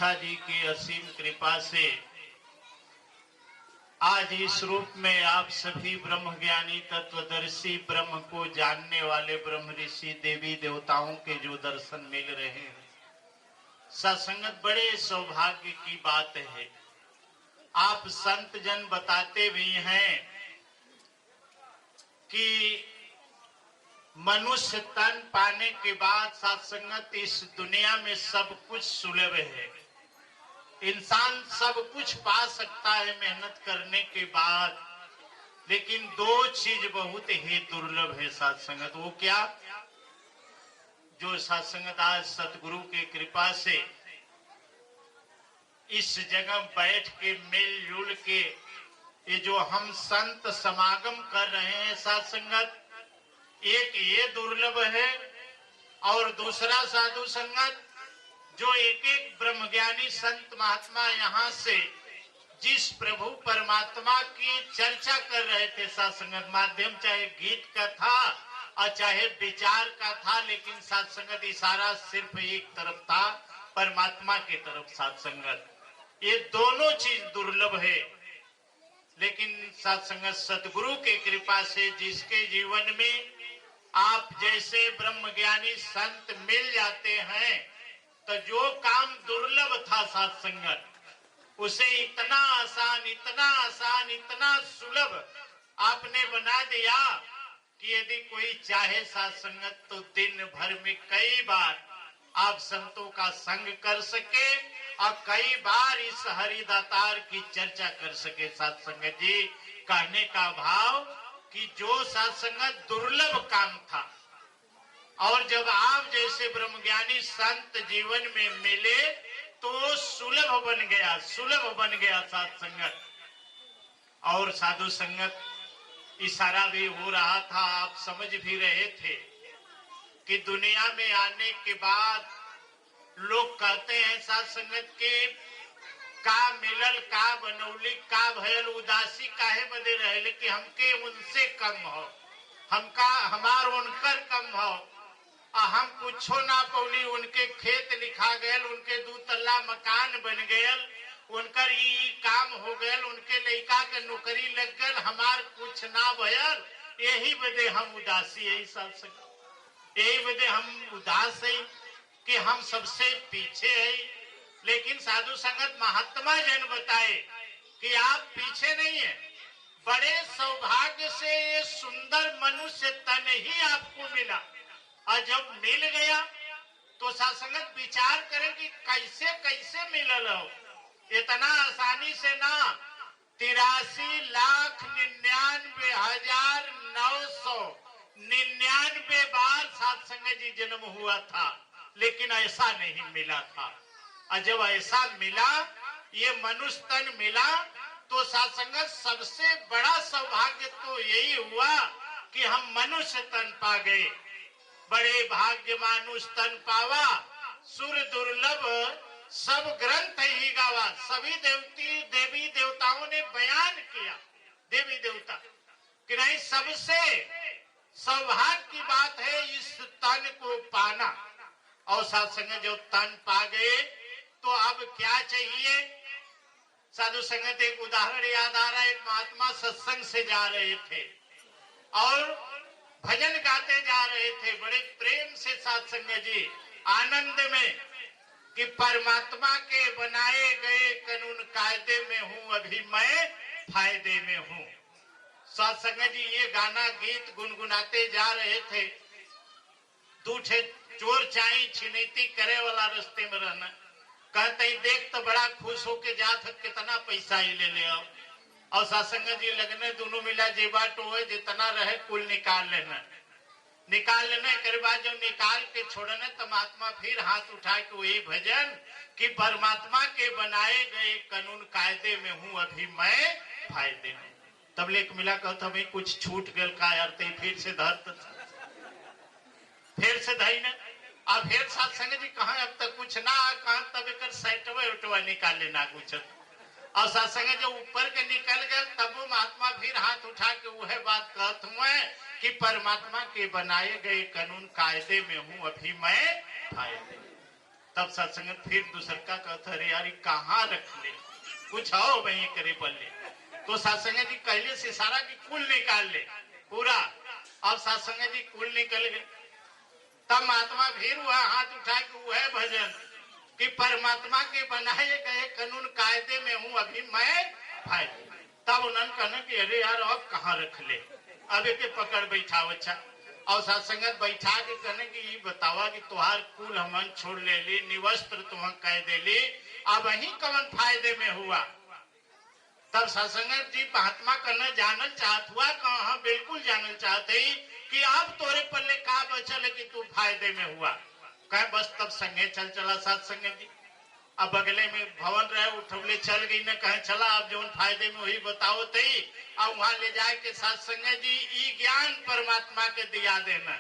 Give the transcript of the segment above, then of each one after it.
गुप्ता जी की असीम कृपा से आज इस रूप में आप सभी ब्रह्म ज्ञानी तत्वदर्शी ब्रह्म को जानने वाले ब्रह्म ऋषि देवी देवताओं के जो दर्शन मिल रहे हैं, सत्संगत बड़े सौभाग्य की बात है। आप संत जन बताते भी हैं कि मनुष्य तन पाने के बाद सत्संगत इस दुनिया में सब कुछ सुलभ है। इंसान सब कुछ पा सकता है मेहनत करने के बाद, लेकिन दो चीज बहुत ही दुर्लभ है सत्संगत। वो क्या? जो सत्संगत आज सतगुरु के कृपा से इस जगह बैठ के मिलजुल के ये जो हम संत समागम कर रहे हैं सत्संगत, एक ये दुर्लभ है और दूसरा साधु संगत जो एक एक ब्रह्मज्ञानी संत महात्मा यहाँ से जिस प्रभु परमात्मा की चर्चा कर रहे थे सत्संगत माध्यम, चाहे गीत का था और चाहे विचार का था, लेकिन सत्संगत इशारा सिर्फ एक तरफ था, परमात्मा की तरफ सत्संगत। ये दोनों चीज दुर्लभ है, लेकिन सत्संगत सतगुरु के कृपा से जिसके जीवन में आप जैसे ब्रह्मज्ञानी संत मिल जाते हैं, तो जो काम दुर्लभ था सत्संगत, उसे इतना आसान, इतना आसान, इतना सुलभ आपने बना दिया कि यदि कोई चाहे सत्संगत तो दिन भर में कई बार आप संतों का संग कर सके और कई बार इस हरिदातार की चर्चा कर सके। सत्संगत जी कहने का भाव कि जो सत्संगत दुर्लभ काम था और जब आप जैसे ब्रह्मज्ञानी संत जीवन में मिले तो सुलभ बन गया, सुलभ बन गया सत्संगत। और साधु संगत इशारा भी हो रहा था, आप समझ भी रहे थे कि दुनिया में आने के बाद लोग कहते हैं सत्संगत के का मिलल, का बनौली, का भयल, उदासी काहे बदे रहे कि हमके उनसे कम हो, हमका हमार उनकर कम हो, हम कुछो ना पौली, उनके खेत लिखा गयल, उनके 2 तल्ला मकान बन गयल, उनकर ई काम हो गयल, उनके लड़का के नौकरी लग गयल, हमार कुछ ना भयल, यही बदे हम उदासी है सत्संग, यही बदे हम उदास है कि हम सबसे पीछे है। लेकिन साधु संगत महात्मा जन बताए कि आप पीछे नहीं है, बड़े सौभाग्य से ये सुंदर मनुष्य तन ही आपको मिला, और जब मिल गया तो सत्संगत विचार करें कि कैसे कैसे मिलल हो। इतना आसानी से ना, 83,99,999 बार सत्संग जी जन्म हुआ था, लेकिन ऐसा नहीं मिला था। और जब ऐसा मिला, ये मनुष्य तन मिला, तो सत्संगत सबसे बड़ा सौभाग्य तो यही हुआ कि हम मनुष्य तन पा गए। बड़े भाग्य मानुष तन पावा, सुर दुर्लभ सब ग्रंथ ही गावा। सभी देवी देवताओं ने बयान किया, देवी देवता कि नहीं, सबसे सौभाग्य की बात है इस तन को पाना। और सत्संग जो तन पा गए तो अब क्या चाहिए? साधु संगत एक उदाहरण याद आ रहा है। एक महात्मा सत्संग से जा रहे थे और भजन गाते जा रहे थे बड़े प्रेम से सत्संग जी, आनंद में, कि परमात्मा के बनाए गए कानून कायदे में हूँ, अभी मैं फायदे में हूँ। सत्संग जी ये गाना गीत गुनगुनाते जा रहे थे। 2 चोर चाई छिनैती करे वाला रास्ते में रहना, कहते देख तो बड़ा खुश होके जात, कितना पैसा ही ले ले आओ। और सत्संग जी लगने दोनों मिला जेबा टोए जितना रहे कुल निकाल लेना, निकाल लेने के बाद जब निकाल के छोड़ने तो महात्मा फिर हाथ उठा के वही भजन कि परमात्मा के बनाए गए कानून कायदे में हूँ, अभी मैं फायदे में। तब लेक मिला कहता भाई कुछ छूट गल का अर्थ, फिर से धर, फिर से धई ने, अब फिर सत्संग जी कहा अब तक कुछ ना कहा, तब एक सेटवा उठवा निकाल लेना कुछ। और सत्संग जो ऊपर के निकल गए, तब वो महात्मा फिर हाथ उठा के वह बात कहत हुए कि परमात्मा के बनाए गए कानून कायदे में हूँ, अभी मैं फायदे। तब सत्संगत फिर दूसर का कहता अरे यार कहाँ रख ले, कुछ हो वही करे पल्ले। तो सत्संगत जी कहले से सारा की कुल निकाल ले पूरा। अब सत्संगत जी कुल निकल गए। तब महात्मा फिर वह हाथ उठा के वह भजन कि परमात्मा के बनाए गए कानून कायदे में हूँ अभी मैं भाई। तब उन्होंने कहना कि अरे यार अब कहाँ रख ले, अब एक पकड़ बैठाओ। अच्छा और सत्संगत बैठा के कहने की ये बतावा कि तुहार कुल हमन छोड़ ले ली, निवस्त्र तुम कह दे ली, अब वही कवन फायदे में हुआ। तब सत्संगत जी महात्मा करना जानल चाहत हुआ, कहा बिल्कुल जानल चाहते ही कि अब तोरे पल्ले का बचल है कि तू फायदे में हुआ। कहे बस तब संगे चल चला सत्संगत जी। अब बगले में भवन रहे उठौले चल गई न, कहे चला अब जो फायदे में वही बताओ तई। अब वहां ले जाए के सत्संगत जी ई ज्ञान परमात्मा के दिया देना।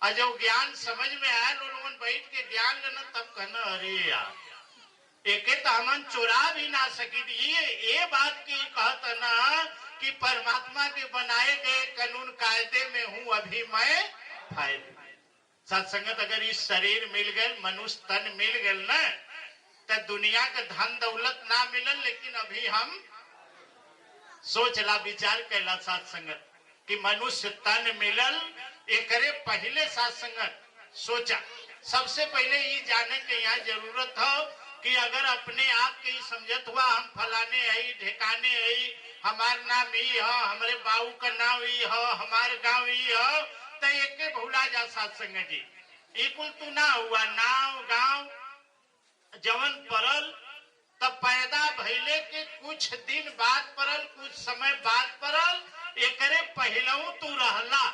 और जब ज्ञान समझ में आया लोगों बैठ के ज्ञान लेना, तब कहना अरे यार एके तो हमन चुरा भी ना सकी। ये बात की कहत ना कि परमात्मा के बनाए गए कानून कायदे में हूँ अभी मैं फायदे। सत्संगत अगर इस शरीर मिल गए, मनुष्य तन मिल गए न, तो दुनिया का धन दौलत ना मिलल, लेकिन अभी हम सोचला विचार कैला सत्संगत कि मनुष्य तन मिलल। एकरे पहले सत्संगत सोचा सबसे पहले ये जाने के यहाँ जरूरत हो कि अगर अपने आप के समझत हुआ हम फलाने है ठिकाने है, हमार नाम ही हो, हमारे बाबू का नाम ही हो, हमारे गांव ही हो, तो एक भूला जा सत्संग जी। इकुल तू ना हुआ नाव गांव जवन परल, तब पैदा भइले के कुछ दिन बाद परल, कुछ समय बाद परल, एकरे पहलऊ तू रहला।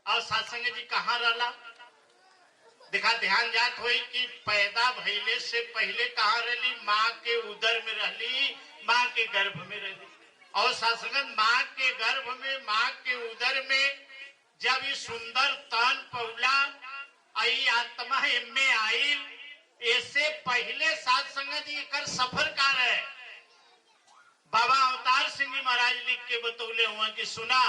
और सत्संग जी कहाँ रहला देखा ध्यान जात हुई कि पैदा भइले से पहले कहाँ रहली, माँ के उदर में रहली, माँ के गर्भ में रहली। और सत्संग माँ के गर्भ में, माँ के उदर में जब ये सुंदर तन पौला आई आत्मा एमे आई, ऐसे पहले सत्संग जी कर सफर कार है। बाबा अवतार सिंह महाराज लिख के बतौले हुआ कि सुना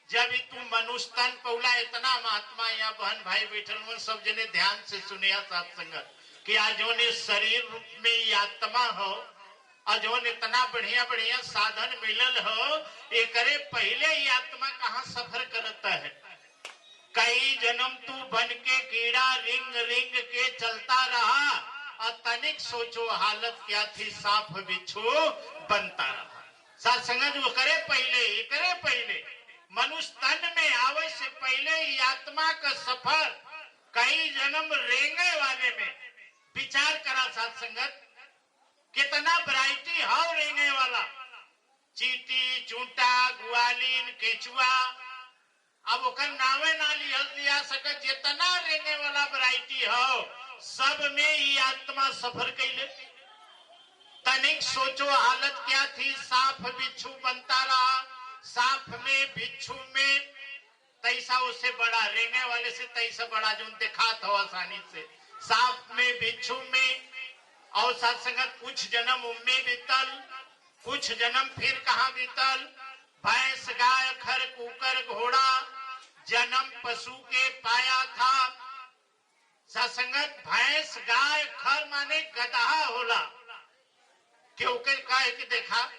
जब तू मनुष्य तन पौला, इतना महात्मा यहाँ बहन भाई बैठल हुए सब जने ध्यान से सुने सत्संगत कि आज जो ने शरीर में ये आत्मा हो और जो इतना बढ़िया बढ़िया साधन मिलल हो, एकरे पहले ये आत्मा कहाँ सफर करता है। कई जन्म तू बन के कीड़ा रिंग रिंग के चलता रहा, और तनिक सोचो हालत क्या थी सांप बिच्छू बनता रहा। सत्संग वो करे पहले मनुष्य तन में आवे से पहले ही आत्मा का सफर कई जन्म रेंगे वाले में विचार करा। सत्संगत कितना वैरायटी हो रेंगे वाला, चींटी चूंटा ग्वालीन केचुआ, अब ओकर नावे ना लिया सकत, जितना रेंगे वाला वैरायटी हो सब में ही आत्मा सफर कैले। तनिक सोचो हालत क्या थी सांप बिच्छू बनता रहा, सांप में बिच्छू में तैसा उससे बड़ा रेंगे वाले से तैसा बड़ा जो देखा था आसानी से, सांप में बिच्छू में। और सत्संगत कुछ जन्म उम्मे बीतल, कुछ जन्म फिर कहाँ बीतल, भैंस गाय खर कुकर घोड़ा जन्म पशु के पाया था। सत्संगत भैंस गाय खर माने गदहा होला, क्योंकि कहे कि देखा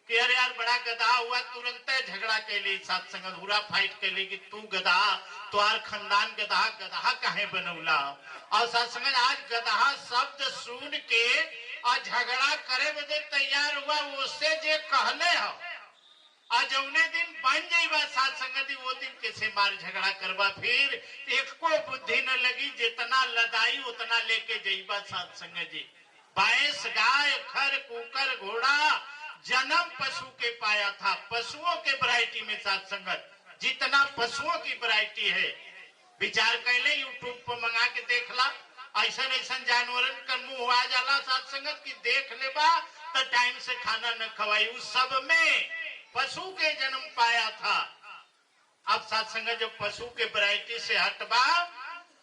कि अरे यार बड़ा गदहा हुआ, तुरंत झगड़ा के लिए सत्संगत हुरा फाइट के लिए कि तू गदहा, तुम्हार खानदान गदहा काहे बनौला। और सत्संगत आज गदहा शब्द सुन के और झगड़ा करे बदे तैयार हुआ, उससे जे कहले हो और जौने दिन बन जाइबा सत्संगति वो दिन कैसे मार झगड़ा करवा, फिर एक को बुद्धि न लगी, जितना लदाई उतना लेके जाइबा सत्संग जी। भैंस गाय खर कुकर घोड़ा जन्म पशु के पाया था। पशुओं के वैरायटी में सत्संगत जितना पशुओं की वैरायटी है, विचार कैले यूट्यूब पर मंगा के देखला, ऐसा ऐसा जानवरन का मुंह आ जाला सत्संगत की देख लेबा तो टाइम से खाना न खवाई, उस सब में पशु के जन्म पाया था। अब सत्संगत जब पशु के वैरायटी से हटबा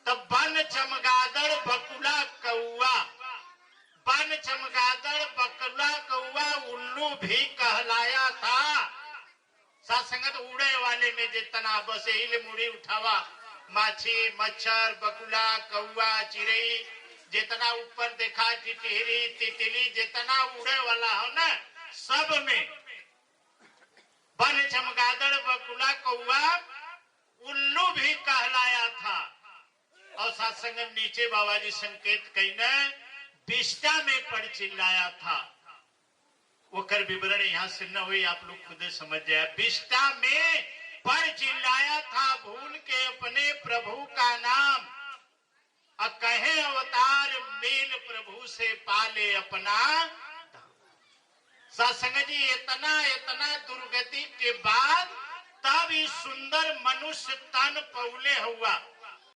तब बन चमगादड़ बकुला कौआ, बन चमगादड़ बकुला कौआ उल्लू भी कहलाया था। सत्संगत उड़े वाले में जितना बस यही मुड़ी उठावा माछी, मच्छर, बकुला, कौआ, चिड़ई, जितना ऊपर देखा टिटहरी, तितली, जितना उड़े वाला हो ना, सब में बन, चमगादड़, बकुला, कौआ, उल्लू भी कहलाया था। और सत्संग नीचे बाबा जी संकेत कहना विष्टा में पड़ चिल्लाया था। वो कर विवरण यहाँ से न हुई, आप लोग खुद समझ जाए। विष्टा में पड़ चिल्लाया था, भूल के अपने प्रभु का नाम, और कहे अवतार मेल प्रभु से पाले अपना। सत्संग जी इतना इतना दुर्गति के बाद तब इस सुंदर मनुष्य तन पौले हुआ।